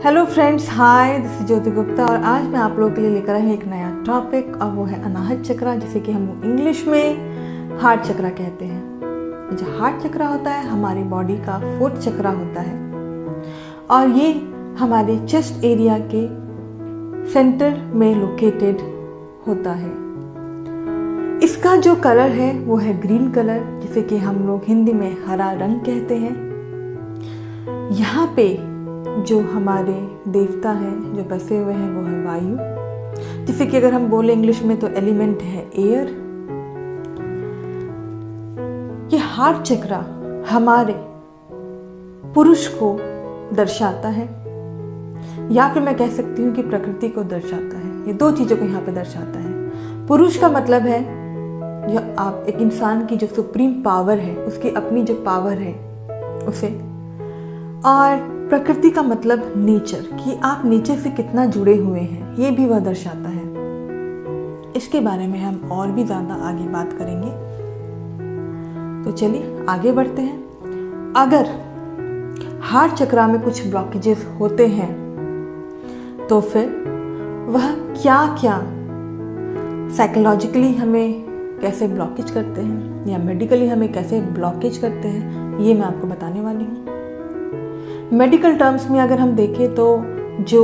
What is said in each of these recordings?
Hello friends, hi, this is Jyoti Gupta और आज मैं आप लोगों के लिए लेकर आई हूँ एक नया टॉपिक और वो है अनाहत चक्र, जिसे कि हम लोग इंग्लिश में हार्ट चक्र कहते हैं। जो हार्ट चक्र होता है हमारी बॉडी का फोर्थ चक्र होता है और ये हमारे चेस्ट एरिया के सेंटर में लोकेटेड होता है। इसका जो कलर है वो है ग्रीन कलर, जिसे कि हम लोग हिंदी में हरा रंग कहते हैं। यहाँ पे जो हमारे देवता हैं जो बसे हुए हैं वो है वायु, जिसे कि अगर हम बोले इंग्लिश में तो एलिमेंट है एयर। ये हार्ट चक्र हमारे पुरुष को दर्शाता है या फिर मैं कह सकती हूँ कि प्रकृति को दर्शाता है। ये दो चीज़ों को यहाँ पे दर्शाता है। पुरुष का मतलब है जो आप एक इंसान की जो सुप्रीम पावर है, उसकी अपनी जो पावर है उसे, और प्रकृति का मतलब नेचर, कि आप नेचर से कितना जुड़े हुए हैं, ये भी वह दर्शाता है। इसके बारे में हम और भी ज़्यादा आगे बात करेंगे, तो चलिए आगे बढ़ते हैं। अगर हार्ट चक्र में कुछ ब्लॉकेजेस होते हैं तो फिर वह क्या क्या साइकोलॉजिकली हमें कैसे ब्लॉकेज करते हैं या मेडिकली हमें कैसे ब्लॉकेज करते हैं, ये मैं आपको बताने वाली हूँ। मेडिकल टर्म्स में अगर हम देखें तो जो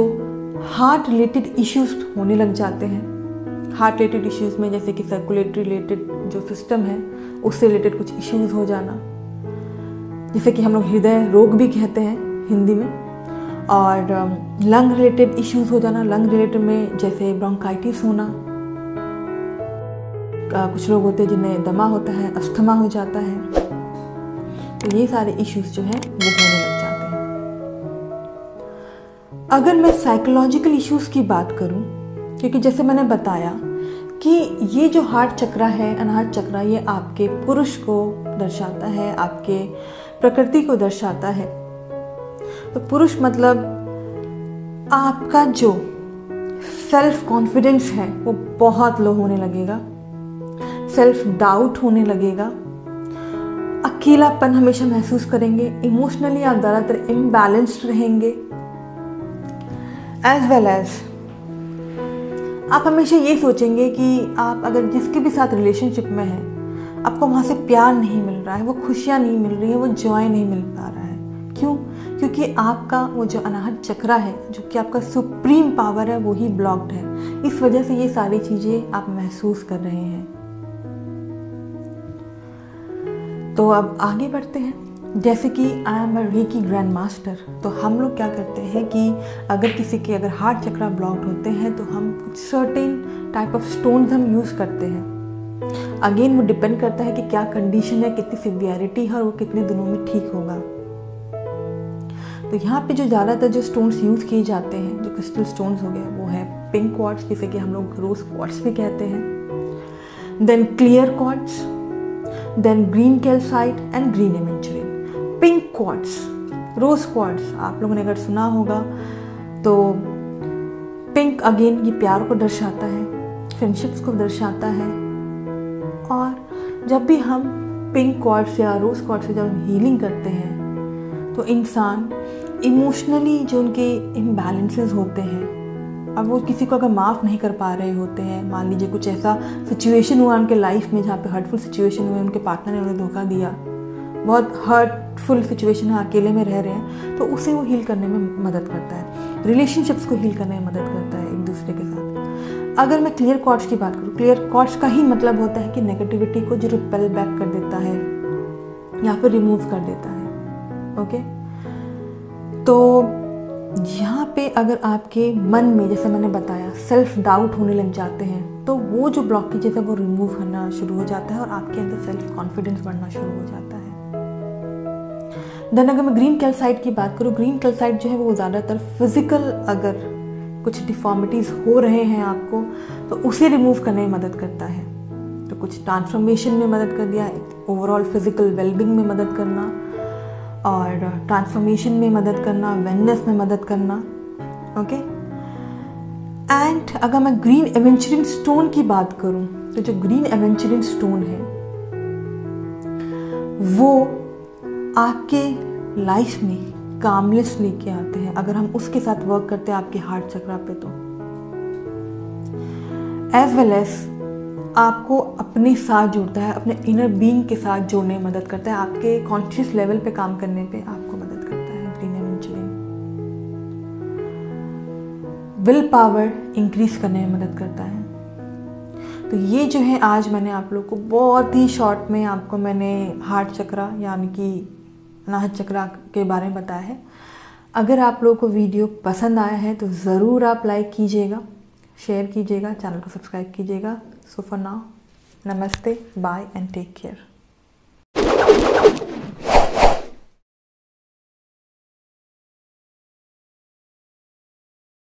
हार्ट रिलेटेड इश्यूज होने लग जाते हैं, हार्ट रिलेटेड इश्यूज में जैसे कि सर्कुलेटरी रिलेटेड जो सिस्टम है उससे रिलेटेड कुछ इश्यूज हो जाना, जैसे कि हम लोग हृदय रोग भी कहते हैं हिंदी में, और लंग रिलेटेड इश्यूज हो जाना। लंग रिलेटेड में जैसे ब्रोंकाइटिस होना, कुछ लोग होते हैं जिन्हें दमा होता है, अस्थमा हो जाता है, तो ये सारे इश्यूज जो हैं वो होने लग जाते हैं। अगर मैं साइकोलॉजिकल इश्यूज की बात करूं, क्योंकि जैसे मैंने बताया कि ये जो हार्ट चक्र है, अनाहत चक्र, ये आपके पुरुष को दर्शाता है, आपके प्रकृति को दर्शाता है। तो पुरुष मतलब आपका जो सेल्फ कॉन्फिडेंस है वो बहुत लो होने लगेगा, सेल्फ डाउट होने लगेगा, अकेलापन हमेशा महसूस करेंगे, इमोशनली आप ज़्यादातर इम्बैलेंस्ड रहेंगे, एज वेल एज आप हमेशा ये सोचेंगे कि आप अगर जिसके भी साथ रिलेशनशिप में हैं, आपको वहाँ से प्यार नहीं मिल रहा है, वो खुशियाँ नहीं मिल रही है, वो जॉय नहीं मिल पा रहा है। क्यों? क्योंकि आपका वो जो अनाहत चक्र है, जो कि आपका सुप्रीम पावर है, वो ही ब्लॉक्ड है। इस वजह से ये सारी चीज़ें आप महसूस कर रहे हैं। तो अब आगे बढ़ते हैं। जैसे कि I am a reiki grand master, तो हम लोग क्या करते हैं कि अगर किसी के अगर हार्ट चक्र ब्लॉक्ड होते हैं तो हम कुछ सर्टेन टाइप ऑफ स्टोन्स हम यूज़ करते हैं। अगेन वो डिपेंड करता है कि क्या कंडीशन है, कितनी सिवियरिटी है और वो कितने दिनों में ठीक होगा। तो यहाँ पे जो ज़्यादातर जो स्टोन्स यूज़ किए जाते हैं, जो क्रिस्टल स्टोन्स हो गए, वो है पिंक क्वार्ट्स, जिसे कि हम लोग रोज क्वार्ट्स भी कहते हैं, then clear quartz, then green calcite and green aventurine. Pink quartz, rose quartz आप लोगों ने अगर सुना होगा तो पिंक अगेन ये प्यार को दर्शाता है, फ्रेंडशिप्स को दर्शाता है। और जब भी हम पिंक क्वार्ट्स या रोज क्वार्ट्स से जब हम हीलिंग करते हैं तो इंसान इमोशनली जो उनके इम्बैलेंसेस होते हैं, अब वो किसी को अगर माफ़ नहीं कर पा रहे होते हैं, मान लीजिए कुछ ऐसा सिचुएशन हुआ उनके लाइफ में जहाँ पे हर्टफुल सिचुएशन हुए, उनके पार्टनर ने उन्हें धोखा दिया, बहुत हर्टफुल सिचुएशन है, अकेले में रह रहे हैं, तो उसे वो हील करने में मदद करता है, रिलेशनशिप्स को हील करने में मदद करता है एक दूसरे के साथ। अगर मैं क्लियर क्वार्ट्स की बात करूँ, क्लियर क्वार्ट्स का ही मतलब होता है कि नेगेटिविटी को जो रिपेल बैक कर देता है या फिर रिमूव कर देता है। ओके, तो यहाँ पे अगर आपके मन में, जैसे मैंने बताया, सेल्फ डाउट होने लग जाते हैं तो वो जो ब्लॉकेजेस है वो रिमूव करना शुरू हो जाता है और आपके अंदर सेल्फ कॉन्फिडेंस बढ़ना शुरू हो जाता है। देन अगर मैं ग्रीन कैल्साइट की बात करूँ, ग्रीन कैल्साइट जो है वो ज़्यादातर फिजिकल अगर कुछ डिफॉर्मिटीज़ हो रहे हैं आपको तो उसे रिमूव करने में मदद करता है। तो कुछ ट्रांसफॉर्मेशन में मदद कर दिया, ओवरऑल फिजिकल वेलबींग में मदद करना और ट्रांसफॉर्मेशन में मदद करना, वेलनेस में मदद करना। ओके, एंड अगर मैं ग्रीन एवेंचुरिन स्टोन की बात करूं तो जो ग्रीन एवेंचुरिन स्टोन है वो आपके लाइफ में कामनेस लेके आते हैं अगर हम उसके साथ वर्क करते हैं आपके हार्ट चक्रा पे। तो एज वेल एज आपको अपने साथ जुड़ता है, अपने इनर बीइंग के साथ जोड़ने में मदद करता है, आपके कॉन्शियस लेवल पे काम करने पे आपको मदद करता है green aventurine. Will power increase करने में मदद करता है। तो ये जो है आज मैंने आप लोग को बहुत ही शॉर्ट में आपको मैंने हार्ट चक्रा यानी कि अनाहत चक्रा के बारे में बताया है। अगर आप लोगों को वीडियो पसंद आया है तो ज़रूर आप लाइक कीजिएगा, शेयर कीजिएगा, चैनल को सब्सक्राइब कीजिएगा। सो फॉर नाउ, नमस्ते, बाय एंड टेक केयर।